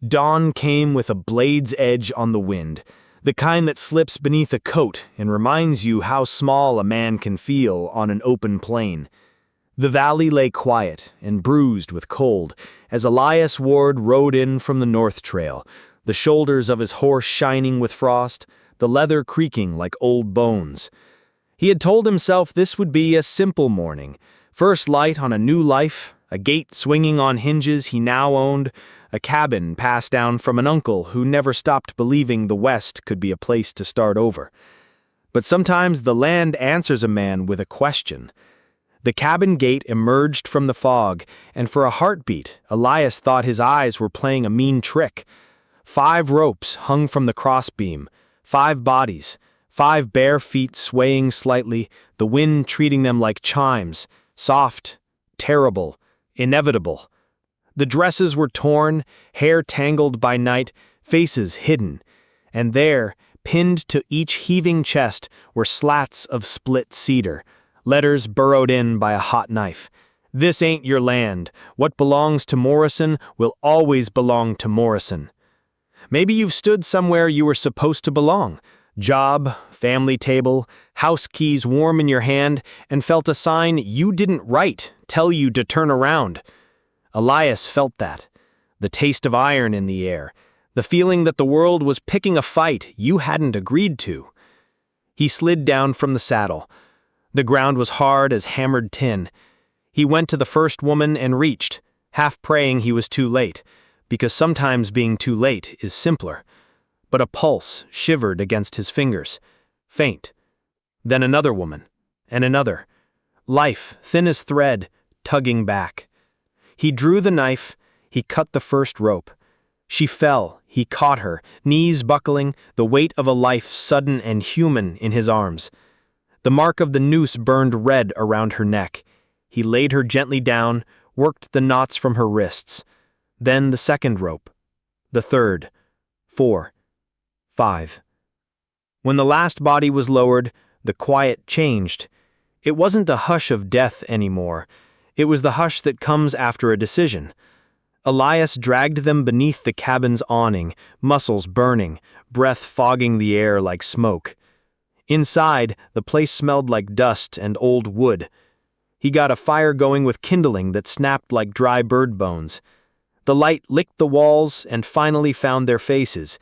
Dawn came with a blade's edge on the wind, the kind that slips beneath a coat and reminds you how small a man can feel on an open plain. The valley lay quiet and bruised with cold as Elias Ward rode in from the North Trail, the shoulders of his horse shining with frost, the leather creaking like old bones. He had told himself this would be a simple morning, first light on a new life, a gate swinging on hinges he now owned, a cabin passed down from an uncle who never stopped believing the West could be a place to start over. But sometimes the land answers a man with a question. The cabin gate emerged from the fog, and for a heartbeat, Elias thought his eyes were playing a mean trick. 5 ropes hung from the crossbeam, 5 bodies, 5 bare feet swaying slightly, the wind treating them like chimes, soft, terrible, inevitable. The dresses were torn, hair tangled by night, faces hidden, and there, pinned to each heaving chest, were slats of split cedar, letters burrowed in by a hot knife. This ain't your land. What belongs to Morrison will always belong to Morrison. Maybe you've stood somewhere you were supposed to belong. Job, family table, house keys warm in your hand, and felt a sign you didn't write tell you to turn around. Elias felt that. The taste of iron in the air. The feeling that the world was picking a fight you hadn't agreed to. He slid down from the saddle. The ground was hard as hammered tin. He went to the first woman and reached, half praying he was too late, because sometimes being too late is simpler. But a pulse shivered against his fingers. Faint. Then another woman. And another. Life, thin as thread, tugging back. He drew the knife. He cut the first rope. She fell. He caught her, knees buckling, the weight of a life sudden and human in his arms. The mark of the noose burned red around her neck. He laid her gently down, worked the knots from her wrists. Then the second rope. The third. 4. 5. When the last body was lowered, the quiet changed. It wasn't a hush of death anymore. It was the hush that comes after a decision. Elias dragged them beneath the cabin's awning, muscles burning, breath fogging the air like smoke. Inside, the place smelled like dust and old wood. He got a fire going with kindling that snapped like dry bird bones. The light licked the walls and finally found their faces.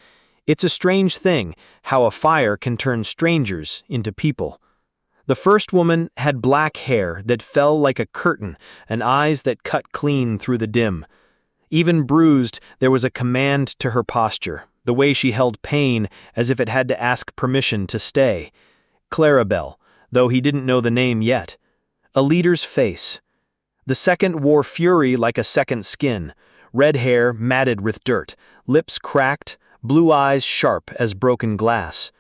It's a strange thing how a fire can turn strangers into people. The first woman had black hair that fell like a curtain and eyes that cut clean through the dim. Even bruised, there was a command to her posture, the way she held pain as if it had to ask permission to stay. Clarabelle, though he didn't know the name yet. A leader's face. The second wore fury like a second skin, red hair matted with dirt, lips cracked, blue eyes sharp as broken glass.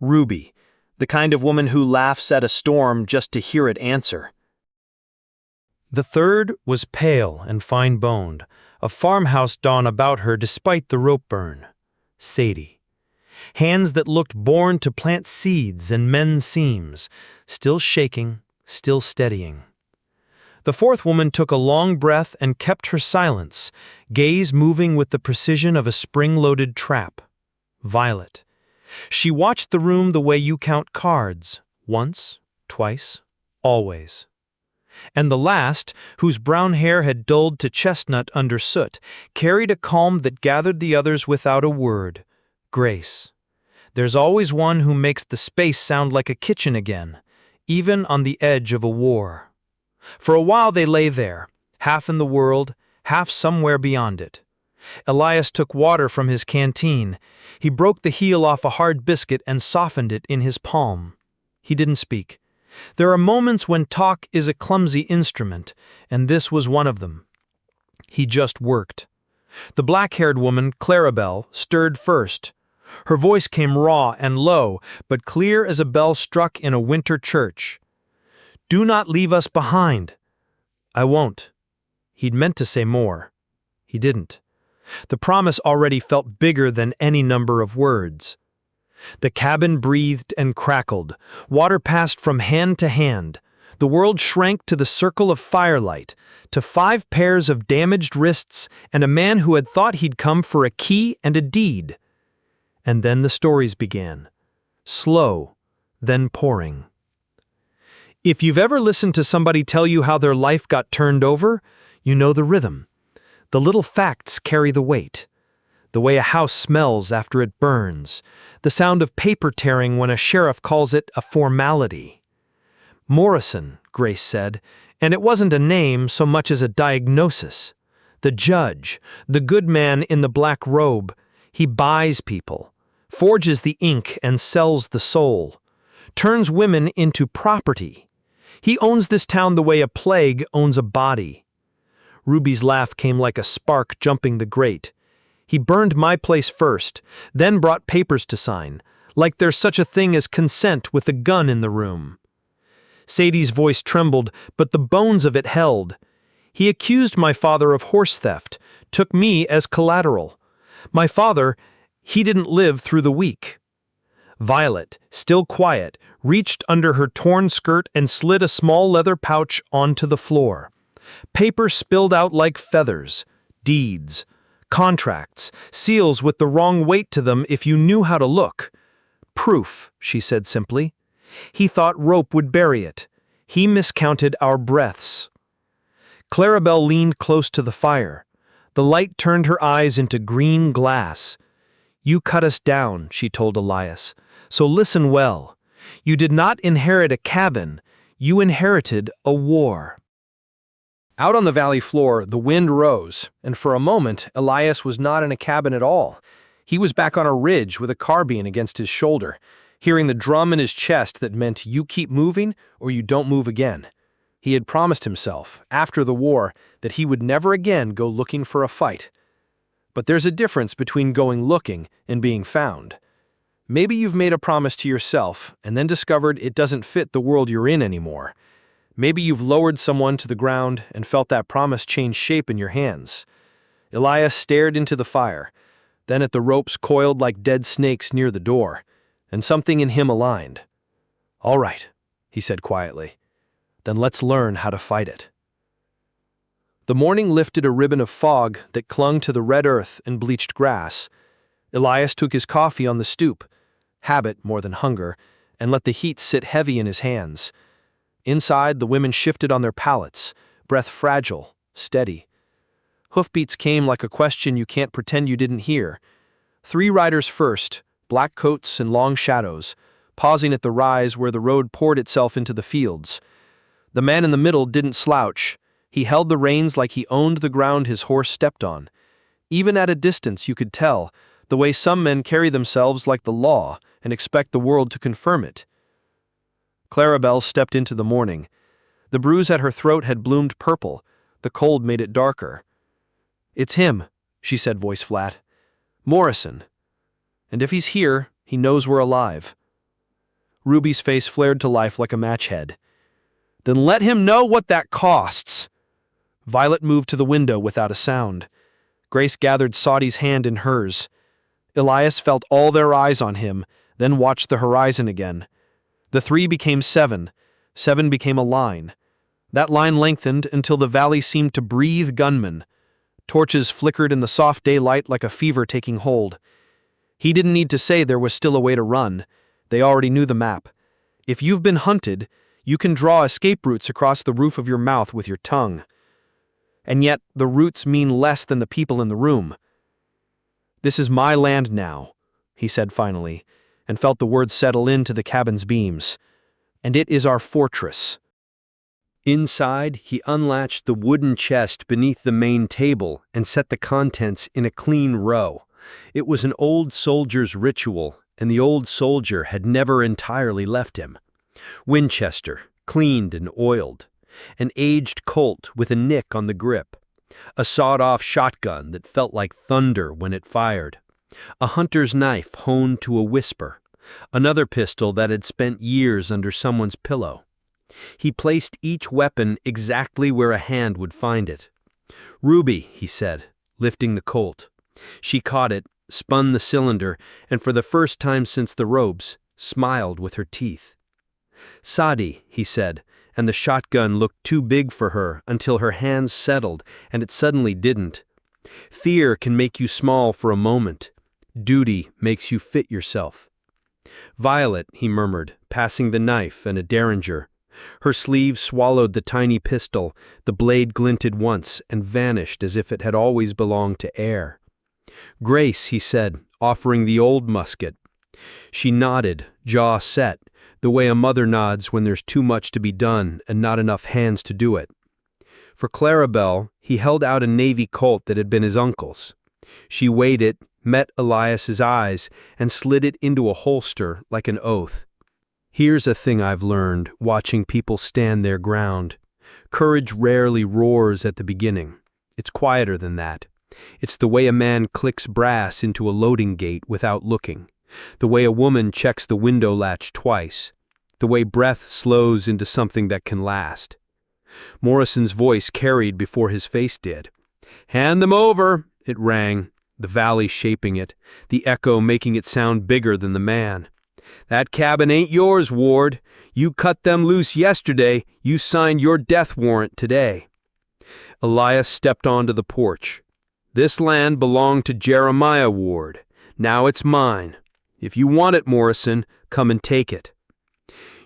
Ruby, the kind of woman who laughs at a storm just to hear it answer. The third was pale and fine-boned, a farmhouse dawn about her despite the rope burn. Sadie. Hands that looked born to plant seeds and mend seams, still shaking, still steadying. The fourth woman took a long breath and kept her silence, gaze moving with the precision of a spring-loaded trap. Violet. She watched the room the way you count cards, once, twice, always. And the last, whose brown hair had dulled to chestnut under soot, carried a calm that gathered the others without a word. Grace. There's always one who makes the space sound like a kitchen again, even on the edge of a war. For a while they lay there, half in the world, half somewhere beyond it. Elias took water from his canteen. He broke the heel off a hard biscuit and softened it in his palm. He didn't speak. There are moments when talk is a clumsy instrument, and this was one of them. He just worked. The black-haired woman, Clarabelle, stirred first. Her voice came raw and low, but clear as a bell struck in a winter church. "Do not leave us behind." "I won't." He'd meant to say more. He didn't. The promise already felt bigger than any number of words. The cabin breathed and crackled. Water passed from hand to hand. The world shrank to the circle of firelight, to 5 pairs of damaged wrists and a man who had thought he'd come for a key and a deed. And then the stories began. Slow, then pouring. If you've ever listened to somebody tell you how their life got turned over, you know the rhythm. The little facts carry the weight. The way a house smells after it burns. The sound of paper tearing when a sheriff calls it a formality. Morrison, Grace said, and it wasn't a name so much as a diagnosis. The judge, the good man in the black robe, he buys people, forges the ink and sells the soul, turns women into property. He owns this town the way a plague owns a body. Ruby's laugh came like a spark jumping the grate. He burned my place first, then brought papers to sign, like there's such a thing as consent with a gun in the room. Sadie's voice trembled, but the bones of it held. He accused my father of horse theft, took me as collateral. My father, he didn't live through the week. Violet, still quiet, reached under her torn skirt and slid a small leather pouch onto the floor. Paper spilled out like feathers. Deeds. Contracts. Seals with the wrong weight to them if you knew how to look. Proof, she said simply. He thought rope would bury it. He miscounted our breaths. Clarabelle leaned close to the fire. The light turned her eyes into green glass. You cut us down, she told Elias. So listen well. You did not inherit a cabin. You inherited a war. Out on the valley floor, the wind rose, and for a moment, Elias was not in a cabin at all. He was back on a ridge with a carbine against his shoulder, hearing the drum in his chest that meant you keep moving or you don't move again. He had promised himself, after the war, that he would never again go looking for a fight. But there's a difference between going looking and being found. Maybe you've made a promise to yourself and then discovered it doesn't fit the world you're in anymore. Maybe you've lowered someone to the ground and felt that promise change shape in your hands. Elias stared into the fire, then at the ropes coiled like dead snakes near the door, and something in him aligned. All right, he said quietly. Then let's learn how to fight it. The morning lifted a ribbon of fog that clung to the red earth and bleached grass. Elias took his coffee on the stoop, habit more than hunger, and let the heat sit heavy in his hands. Inside, the women shifted on their pallets, breath fragile, steady. Hoofbeats came like a question you can't pretend you didn't hear. 3 riders first, black coats and long shadows, pausing at the rise where the road poured itself into the fields. The man in the middle didn't slouch. He held the reins like he owned the ground his horse stepped on. Even at a distance you could tell, the way some men carry themselves like the law and expect the world to confirm it. Clarabelle stepped into the morning. The bruise at her throat had bloomed purple. The cold made it darker. It's him, she said, voice flat. Morrison. And if he's here, he knows we're alive. Ruby's face flared to life like a match head. Then let him know what that costs. Violet moved to the window without a sound. Grace gathered Sadie's hand in hers. Elias felt all their eyes on him, then watched the horizon again. The 3 became 7. 7 became a line. That line lengthened until the valley seemed to breathe gunmen. Torches flickered in the soft daylight like a fever taking hold. He didn't need to say there was still a way to run. They already knew the map. If you've been hunted, you can draw escape routes across the roof of your mouth with your tongue. And yet, the routes mean less than the people in the room. This is my land now, he said finally, and felt the words settle into the cabin's beams. And it is our fortress. Inside, he unlatched the wooden chest beneath the main table and set the contents in a clean row. It was an old soldier's ritual, and the old soldier had never entirely left him. Winchester, cleaned and oiled. An aged Colt with a nick on the grip. A sawed-off shotgun that felt like thunder when it fired. A hunter's knife honed to a whisper. Another pistol that had spent years under someone's pillow. He placed each weapon exactly where a hand would find it. Ruby, he said, lifting the Colt. She caught it, spun the cylinder, and for the first time since the robes, smiled with her teeth. Sadie, he said, and the shotgun looked too big for her until her hands settled, and it suddenly didn't. Fear can make you small for a moment. Duty makes you fit yourself. "Violet," he murmured, passing the knife and a derringer. Her sleeve swallowed the tiny pistol, the blade glinted once and vanished as if it had always belonged to air. "Grace," he said, offering the old musket. She nodded, jaw set, the way a mother nods when there's too much to be done and not enough hands to do it. For Clarabelle, he held out a Navy Colt that had been his uncle's. She weighed it, met Elias's eyes, and slid it into a holster like an oath. "Here's a thing I've learned, watching people stand their ground. Courage rarely roars at the beginning. It's quieter than that. It's the way a man clicks brass into a loading gate without looking. The way a woman checks the window latch twice. The way breath slows into something that can last." Morrison's voice carried before his face did. "Hand them over," it rang, the valley shaping it, the echo making it sound bigger than the man. "That cabin ain't yours, Ward. You cut them loose yesterday. You signed your death warrant today." Elias stepped onto the porch. "This land belonged to Jeremiah Ward. Now it's mine. If you want it, Morrison, come and take it."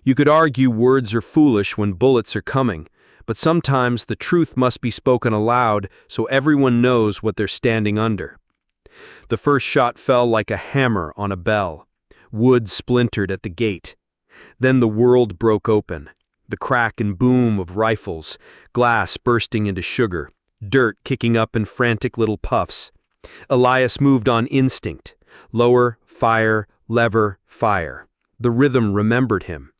You could argue words are foolish when bullets are coming, but sometimes the truth must be spoken aloud so everyone knows what they're standing under. The first shot fell like a hammer on a bell. Wood splintered at the gate. Then the world broke open. The crack and boom of rifles, glass bursting into sugar, dirt kicking up in frantic little puffs. Elias moved on instinct. Lower, fire, lever, fire. The rhythm remembered him.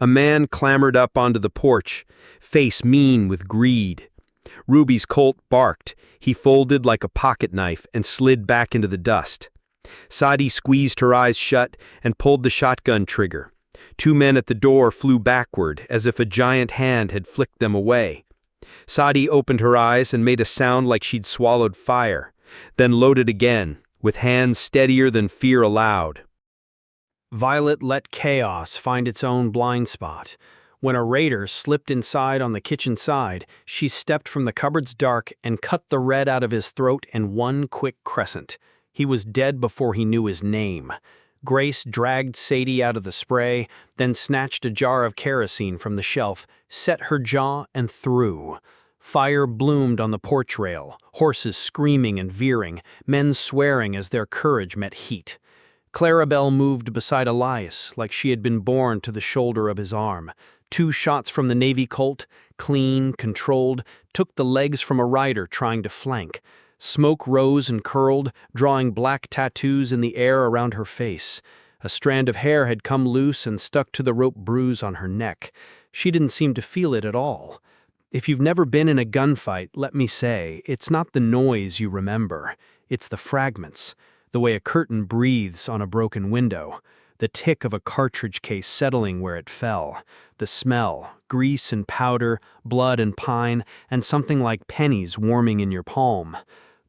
A man clambered up onto the porch, face mean with greed. Ruby's Colt barked. He folded like a pocket knife and slid back into the dust. Sadie squeezed her eyes shut and pulled the shotgun trigger. Two men at the door flew backward as if a giant hand had flicked them away. Sadie opened her eyes and made a sound like she'd swallowed fire, then loaded again, with hands steadier than fear allowed. Violet let chaos find its own blind spot. When a raider slipped inside on the kitchen side, she stepped from the cupboard's dark and cut the red out of his throat in one quick crescent. He was dead before he knew his name. Grace dragged Sadie out of the spray, then snatched a jar of kerosene from the shelf, set her jaw, and threw. Fire bloomed on the porch rail, horses screaming and veering, men swearing as their courage met heat. Clarabelle moved beside Elias like she had been born to the shoulder of his arm. 2 shots from the Navy Colt, clean, controlled, took the legs from a rider trying to flank. Smoke rose and curled, drawing black tattoos in the air around her face. A strand of hair had come loose and stuck to the rope bruise on her neck. She didn't seem to feel it at all. If you've never been in a gunfight, let me say, it's not the noise you remember. It's the fragments. The way a curtain breathes on a broken window. The tick of a cartridge case settling where it fell. The smell, grease and powder, blood and pine, and something like pennies warming in your palm.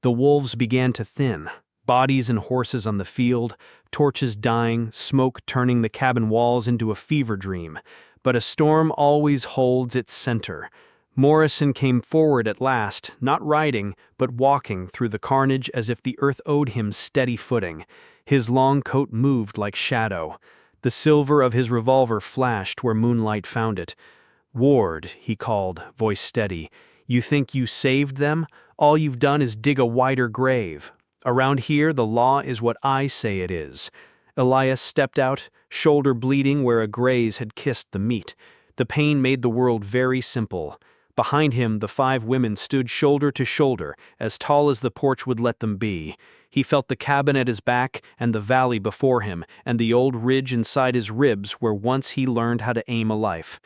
The wolves began to thin. Bodies and horses on the field, torches dying, smoke turning the cabin walls into a fever dream. But a storm always holds its center. Morrison came forward at last, not riding, but walking through the carnage as if the earth owed him steady footing. His long coat moved like shadow. The silver of his revolver flashed where moonlight found it. "Ward," he called, voice steady, "you think you saved them? All you've done is dig a wider grave. Around here, the law is what I say it is." Elias stepped out, shoulder bleeding where a graze had kissed the meat. The pain made the world very simple. Behind him, the 5 women stood shoulder to shoulder, as tall as the porch would let them be. He felt the cabin at his back and the valley before him, and the old ridge inside his ribs where once he learned how to aim a life.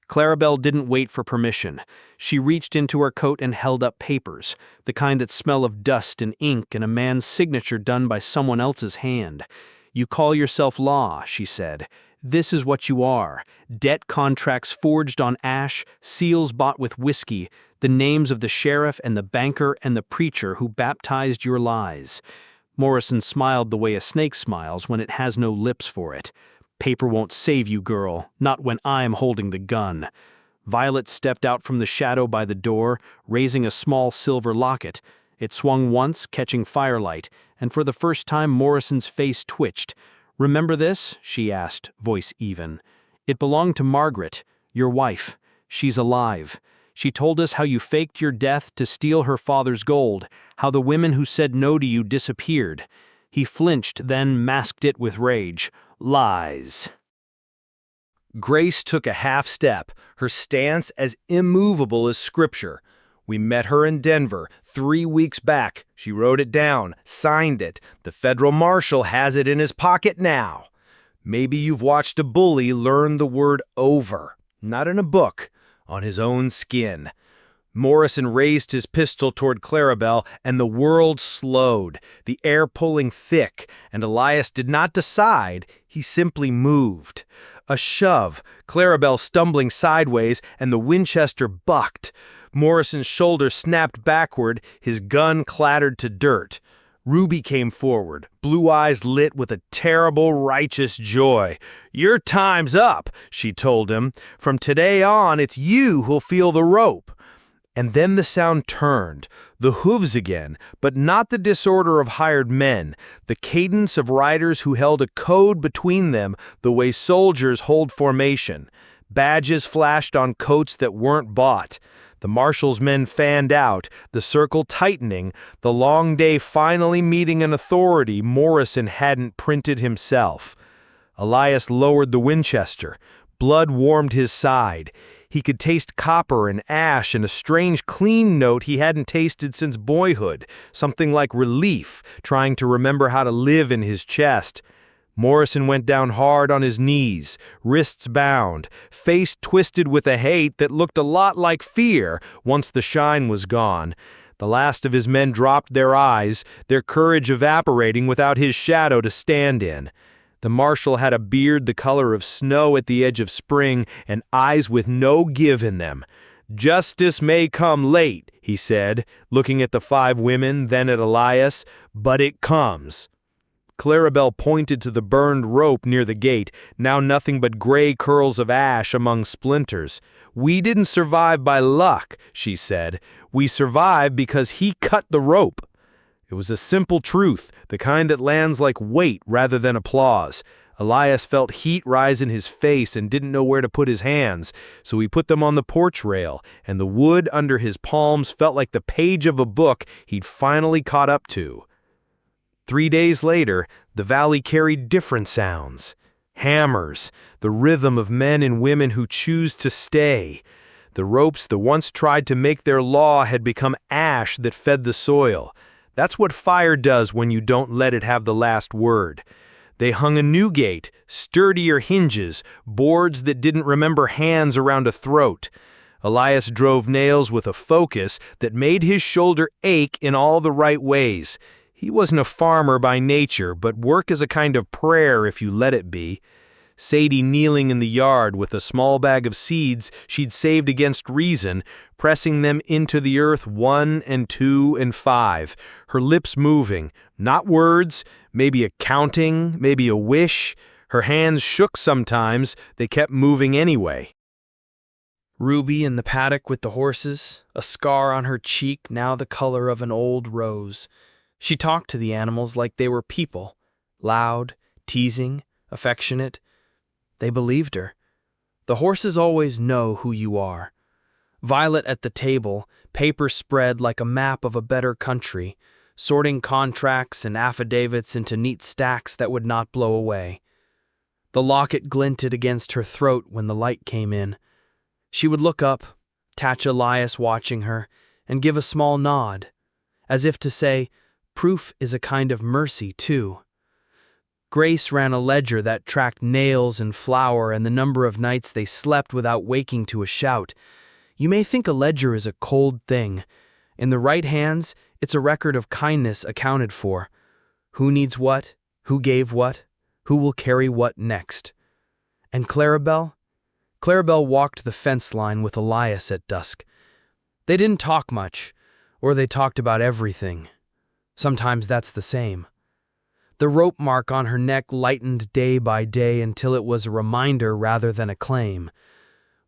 Clarabelle didn't wait for permission. She reached into her coat and held up papers, the kind that smell of dust and ink and a man's signature done by someone else's hand. "You call yourself law," she said. "This is what you are. Debt contracts forged on ash, seals bought with whiskey, the names of the sheriff and the banker and the preacher who baptized your lies." Morrison smiled the way a snake smiles when it has no lips for it. "Paper won't save you, girl, not when I'm holding the gun." Violet stepped out from the shadow by the door, raising a small silver locket. It swung once, catching firelight, and for the first time Morrison's face twitched. "Remember this?" she asked, voice even. "It belonged to Margaret, your wife. She's alive. She told us how you faked your death to steal her father's gold, how the women who said no to you disappeared." He flinched, then masked it with rage. "Lies." Grace took a half step, her stance as immovable as scripture. "We met her in Denver 3 weeks back. She wrote it down, signed it. The federal marshal has it in his pocket now. Maybe you've watched a bully learn the word over, not in a book, on his own skin." Morrison raised his pistol toward Clarabelle, and the world slowed, the air pulling thick, and Elias did not decide, he simply moved. A shove, Clarabelle stumbling sideways, and the Winchester bucked. Morrison's shoulder snapped backward, his gun clattered to dirt. Ruby came forward, blue eyes lit with a terrible, righteous joy. "Your time's up," she told him. "From today on, it's you who'll feel the rope." And then the sound turned, the hooves again, but not the disorder of hired men, the cadence of riders who held a code between them the way soldiers hold formation. Badges flashed on coats that weren't bought. The marshal's men fanned out, the circle tightening, the long day finally meeting an authority Morrison hadn't printed himself. Elias lowered the Winchester. Blood warmed his side. He could taste copper and ash and a strange clean note he hadn't tasted since boyhood, something like relief, trying to remember how to live in his chest. Morrison went down hard on his knees, wrists bound, face twisted with a hate that looked a lot like fear once the shine was gone. The last of his men dropped their eyes, their courage evaporating without his shadow to stand in. The marshal had a beard the color of snow at the edge of spring and eyes with no give in them. "Justice may come late," he said, looking at the 5 women, then at Elias, "but it comes." Clarabelle pointed to the burned rope near the gate, now nothing but gray curls of ash among splinters. "We didn't survive by luck," she said. "We survived because he cut the rope." It was a simple truth, the kind that lands like weight rather than applause. Elias felt heat rise in his face and didn't know where to put his hands, so he put them on the porch rail, and the wood under his palms felt like the page of a book he'd finally caught up to. 3 days later, the valley carried different sounds. Hammers, the rhythm of men and women who choose to stay. The ropes that once tried to make their law had become ash that fed the soil. That's what fire does when you don't let it have the last word. They hung a new gate, sturdier hinges, boards that didn't remember hands around a throat. Elias drove nails with a focus that made his shoulder ache in all the right ways. He wasn't a farmer by nature, but work is a kind of prayer if you let it be. Sadie kneeling in the yard with a small bag of seeds she'd saved against reason, pressing them into the earth 1 and 2 and 5, her lips moving, not words, maybe a counting, maybe a wish. Her hands shook sometimes, they kept moving anyway. Ruby in the paddock with the horses, a scar on her cheek now the color of an old rose. She talked to the animals like they were people, loud, teasing, affectionate. They believed her. The horses always know who you are. Violet at the table, paper spread like a map of a better country, sorting contracts and affidavits into neat stacks that would not blow away. The locket glinted against her throat when the light came in. She would look up, catch Elias watching her, and give a small nod, as if to say, proof is a kind of mercy too. Grace ran a ledger that tracked nails and flour and the number of nights they slept without waking to a shout. You may think a ledger is a cold thing. In the right hands, it's a record of kindness accounted for. Who needs what? Who gave what? Who will carry what next? And Clarabelle? Clarabelle walked the fence line with Elias at dusk. They didn't talk much, or they talked about everything. Sometimes that's the same. The rope mark on her neck lightened day by day until it was a reminder rather than a claim.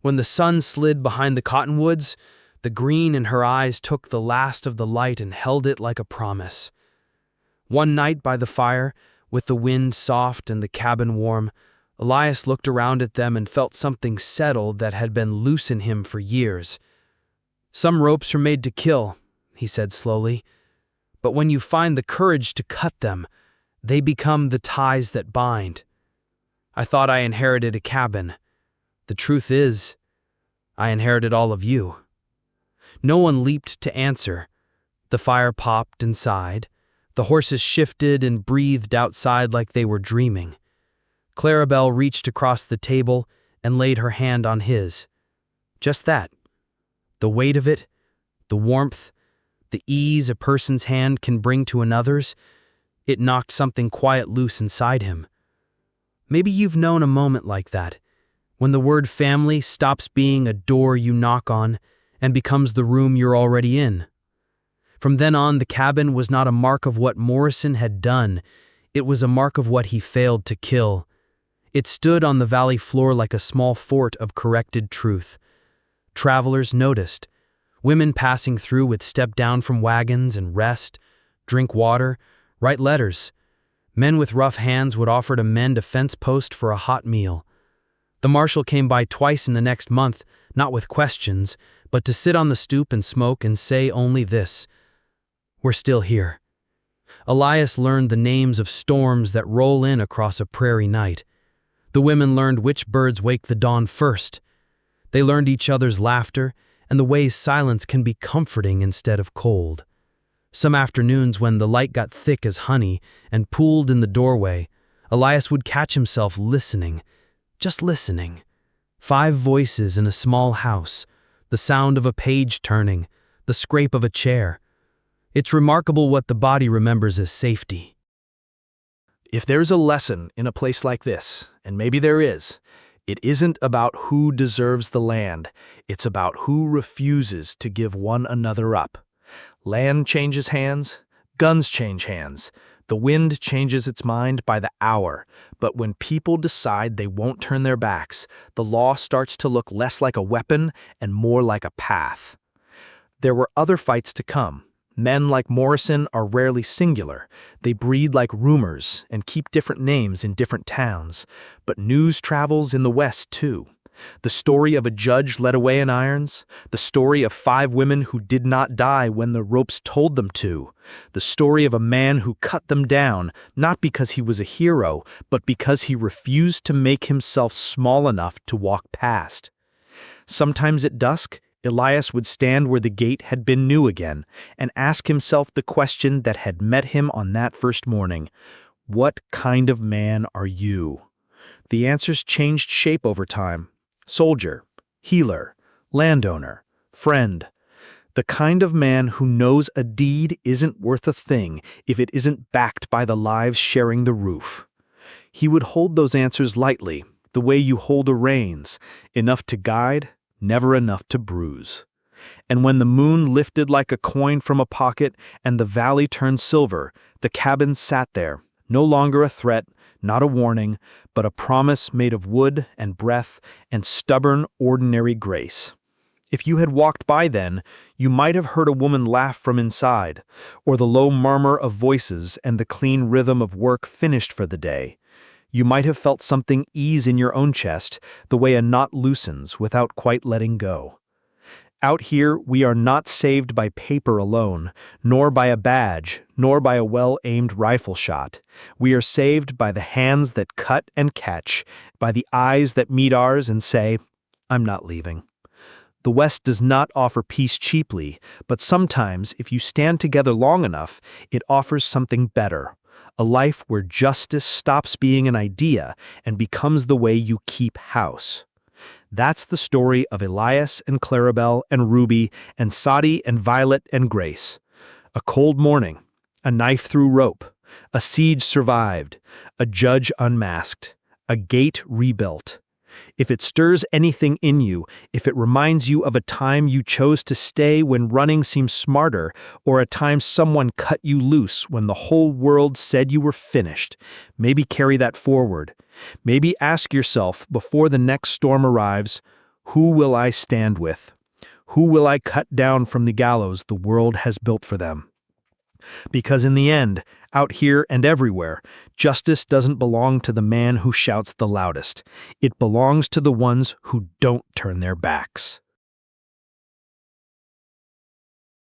When the sun slid behind the cottonwoods, the green in her eyes took the last of the light and held it like a promise. One night by the fire, with the wind soft and the cabin warm, Elias looked around at them and felt something settle that had been loose in him for years. "Some ropes are made to kill," he said slowly, "but when you find the courage to cut them, they become the ties that bind. I thought I inherited a cabin. The truth is, I inherited all of you." No one leaped to answer. The fire popped and sighed. The horses shifted and breathed outside like they were dreaming. Clarabelle reached across the table and laid her hand on his. Just that. The weight of it, the warmth, the ease a person's hand can bring to another's, it knocked something quiet loose inside him. Maybe you've known a moment like that, when the word family stops being a door you knock on and becomes the room you're already in. From then on, the cabin was not a mark of what Morrison had done, it was a mark of what he failed to kill. It stood on the valley floor like a small fort of corrected truth. Travelers noticed. Women passing through would step down from wagons and rest, drink water, write letters. Men with rough hands would offer to mend a fence post for a hot meal. The marshal came by twice in the next month, not with questions, but to sit on the stoop and smoke and say only this: "We're still here." Elias learned the names of storms that roll in across a prairie night. The women learned which birds wake the dawn first. They learned each other's laughter and the ways silence can be comforting instead of cold. Some afternoons when the light got thick as honey and pooled in the doorway, Elias would catch himself listening, just listening. 5 voices in a small house, the sound of a page turning, the scrape of a chair. It's remarkable what the body remembers as safety. If there's a lesson in a place like this, and maybe there is, it isn't about who deserves the land, it's about who refuses to give one another up. Land changes hands, guns change hands, the wind changes its mind by the hour, but when people decide they won't turn their backs, the law starts to look less like a weapon and more like a path. There were other fights to come. Men like Morrison are rarely singular. They breed like rumors and keep different names in different towns. But news travels in the West, too. The story of a judge led away in irons. The story of 5 women who did not die when the ropes told them to. The story of a man who cut them down, not because he was a hero, but because he refused to make himself small enough to walk past. Sometimes at dusk, Elias would stand where the gate had been new again and ask himself the question that had met him on that first morning: what kind of man are you? The answers changed shape over time. Soldier, healer, landowner, friend. The kind of man who knows a deed isn't worth a thing if it isn't backed by the lives sharing the roof. He would hold those answers lightly, the way you hold the reins, enough to guide, never enough to bruise. And when the moon lifted like a coin from a pocket and the valley turned silver, the cabin sat there, no longer a threat, not a warning, but a promise made of wood and breath and stubborn, ordinary grace. If you had walked by then, you might have heard a woman laugh from inside, or the low murmur of voices and the clean rhythm of work finished for the day. You might have felt something ease in your own chest, the way a knot loosens without quite letting go. Out here, we are not saved by paper alone, nor by a badge, nor by a well-aimed rifle shot. We are saved by the hands that cut and catch, by the eyes that meet ours and say, "I'm not leaving." The West does not offer peace cheaply, but sometimes, if you stand together long enough, it offers something better. A life where justice stops being an idea and becomes the way you keep house. That's the story of Elias and Clarabelle and Ruby and Sadi and Violet and Grace. A cold morning, a knife through rope, a siege survived, a judge unmasked, a gate rebuilt. If it stirs anything in you, if it reminds you of a time you chose to stay when running seemed smarter, or a time someone cut you loose when the whole world said you were finished, maybe carry that forward. Maybe ask yourself before the next storm arrives, Who will I stand with? Who will I cut down from the gallows the world has built for them? Because in the end, out here and everywhere, justice doesn't belong to the man who shouts the loudest. It belongs to the ones who don't turn their backs.